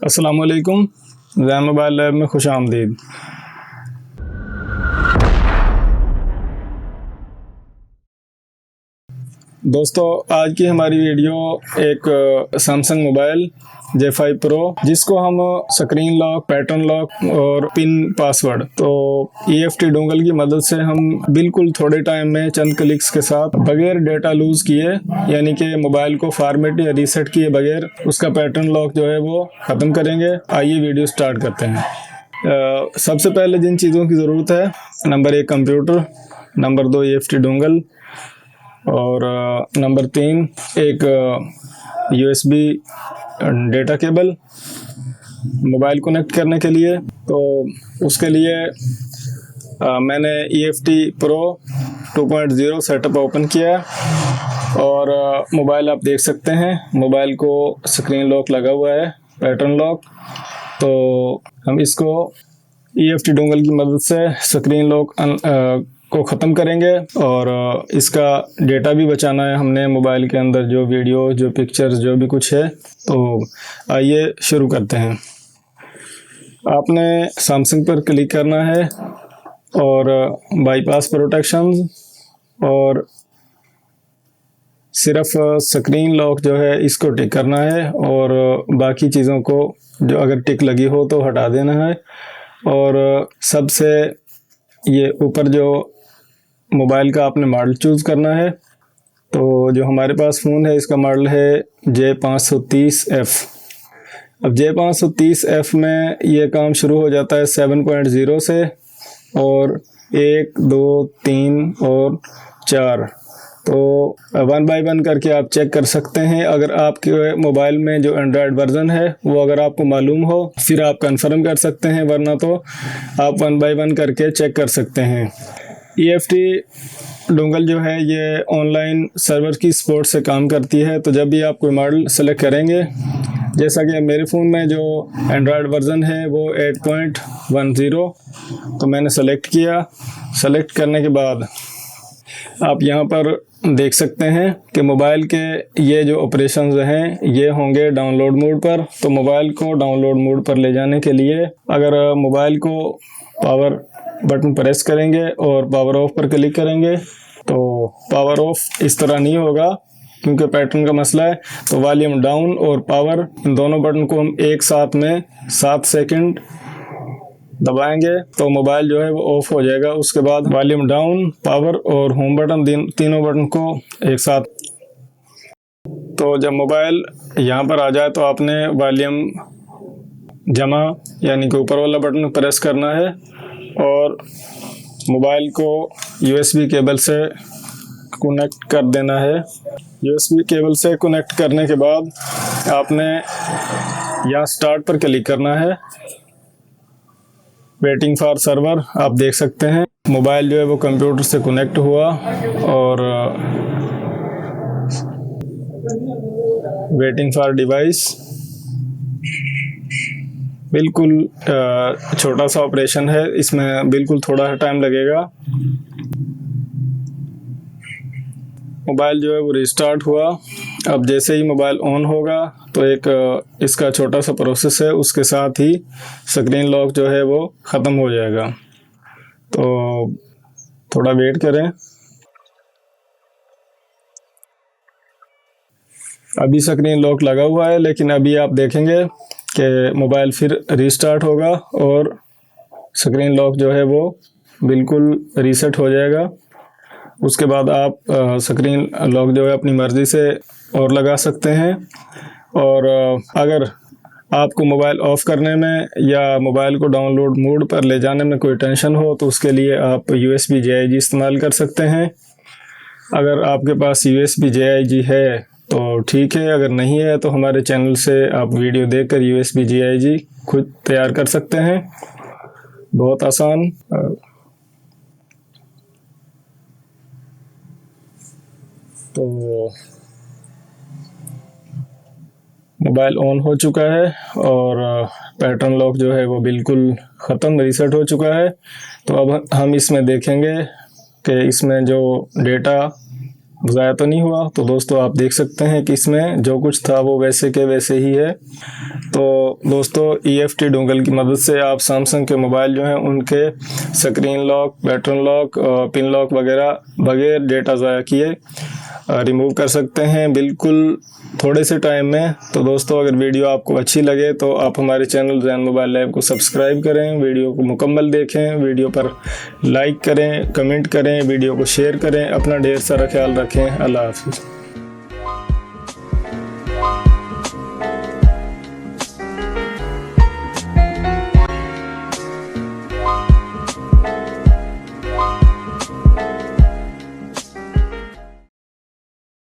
अस्सलाम वालेकुम। Jain mobile lab में खुश आमदीद। दोस्तों, आज की हमारी वीडियो एक सैमसंग मोबाइल J5 प्रो, जिसको हम स्क्रीन लॉक, पैटर्न लॉक और पिन पासवर्ड तो EFT डोंगल की मदद से हम बिल्कुल थोड़े टाइम में चंद क्लिक्स के साथ बगैर डेटा लूज किए, यानी कि मोबाइल को फॉर्मेट या रीसेट किए बगैर उसका पैटर्न लॉक जो है वो ख़त्म करेंगे। आइए वीडियो स्टार्ट करते हैं। सबसे पहले जिन चीज़ों की ज़रूरत है, number 1 computer, number 2 EFT dongle और नंबर 3 एक USB data cable mobile connect करने के लिए। तो उसके लिए मैंने EFT प्रो 2.0 सेटअप ओपन किया और मोबाइल आप देख सकते हैं, मोबाइल को स्क्रीन लॉक लगा हुआ है, पैटर्न लॉक। तो हम इसको EFT डोंगल की मदद से स्क्रीन लॉक को ख़त्म करेंगे और इसका डेटा भी बचाना है हमने मोबाइल के अंदर, जो वीडियो, जो पिक्चर्स, जो भी कुछ है। तो आइए शुरू करते हैं। आपने सैमसंग पर क्लिक करना है और बाईपास प्रोटेक्शन और सिर्फ स्क्रीन लॉक जो है इसको टिक करना है और बाकी चीज़ों को जो अगर टिक लगी हो तो हटा देना है। और सबसे ये ऊपर जो मोबाइल का आपने मॉडल चूज़ करना है। तो जो हमारे पास फ़ोन है इसका मॉडल है J530F। अब J530F में ये काम शुरू हो जाता है 7.0 से और 1, 2, 3 और 4। तो 1 बाय 1 करके आप चेक कर सकते हैं। अगर आपके मोबाइल में जो एंड्रॉयड वर्जन है वो अगर आपको मालूम हो फिर आप कंफर्म कर सकते हैं, वरना तो आप 1 बाय 1 करके चेक कर सकते हैं। EFT डोंगल जो है ये ऑनलाइन सर्वर की सपोर्ट से काम करती है। तो जब भी आप कोई मॉडल सेलेक्ट करेंगे, जैसा कि मेरे फ़ोन में जो एंड्रॉयड वर्जन है वो 8.10, तो मैंने सेलेक्ट किया। सेलेक्ट करने के बाद आप यहाँ पर देख सकते हैं कि मोबाइल के ये जो ऑपरेशंस हैं ये होंगे डाउनलोड मोड पर। तो मोबाइल को डाउनलोड मोड पर ले जाने के लिए अगर मोबाइल को पावर बटन प्रेस करेंगे और पावर ऑफ पर क्लिक करेंगे तो पावर ऑफ इस तरह नहीं होगा क्योंकि पैटर्न का मसला है। तो वॉल्यूम डाउन और पावर, इन दोनों बटन को हम एक साथ में 7 सेकंड दबाएंगे तो मोबाइल जो है वो ऑफ हो जाएगा। उसके बाद वॉल्यूम डाउन, पावर और होम बटन, तीनों बटन को एक साथ। तो जब मोबाइल यहाँ पर आ जाए तो आपने वॉल्यूम जमा यानी कि ऊपर वाला बटन प्रेस करना है और मोबाइल को USB केबल से कनेक्ट कर देना है। USB केबल से कनेक्ट करने के बाद आपने यहाँ स्टार्ट पर क्लिक करना है। वेटिंग फॉर सर्वर आप देख सकते हैं, मोबाइल जो है वो कंप्यूटर से कनेक्ट हुआ और वेटिंग फॉर डिवाइस। बिल्कुल छोटा सा ऑपरेशन है, इसमें बिल्कुल थोड़ा टाइम लगेगा। मोबाइल जो है वो रिस्टार्ट हुआ। अब जैसे ही मोबाइल ऑन होगा तो एक इसका छोटा सा प्रोसेस है, उसके साथ ही स्क्रीन लॉक जो है वो ख़त्म हो जाएगा। तो थोड़ा वेट करें। अभी स्क्रीन लॉक लगा हुआ है, लेकिन अभी आप देखेंगे कि मोबाइल फिर रीस्टार्ट होगा और स्क्रीन लॉक जो है वो बिल्कुल रीसेट हो जाएगा। उसके बाद आप स्क्रीन लॉक जो है अपनी मर्ज़ी से और लगा सकते हैं। और अगर आपको मोबाइल ऑफ़ करने में या मोबाइल को डाउनलोड मोड पर ले जाने में कोई टेंशन हो तो उसके लिए आप USB JIG इस्तेमाल कर सकते हैं। अगर आपके पास USB JIG है तो ठीक है, अगर नहीं है तो हमारे चैनल से आप वीडियो देखकर USB JIG खुद तैयार कर सकते हैं, बहुत आसान। तो मोबाइल ऑन हो चुका है और पैटर्न लॉक जो है वो बिल्कुल ख़त्म, रीसेट हो चुका है। तो अब हम इसमें देखेंगे कि इसमें जो डेटा ज़ाया तो नहीं हुआ। तो दोस्तों आप देख सकते हैं कि इसमें जो कुछ था वो वैसे के वैसे ही है। तो दोस्तों EFT डोंगल की मदद से आप सैमसंग के मोबाइल जो हैं उनके screen lock, pattern lock, pin lock वगैरह बगैर डेटा ज़ाया किए रिमूव कर सकते हैं बिल्कुल थोड़े से टाइम में। तो दोस्तों अगर वीडियो आपको अच्छी लगे तो आप हमारे चैनल ज़ैन मोबाइल लैब को सब्सक्राइब करें, वीडियो को मुकम्मल देखें, वीडियो पर लाइक करें, कमेंट करें, वीडियो को शेयर करें। अपना ढेर सारा ख्याल रखें। अल्लाह हाफ़िज़।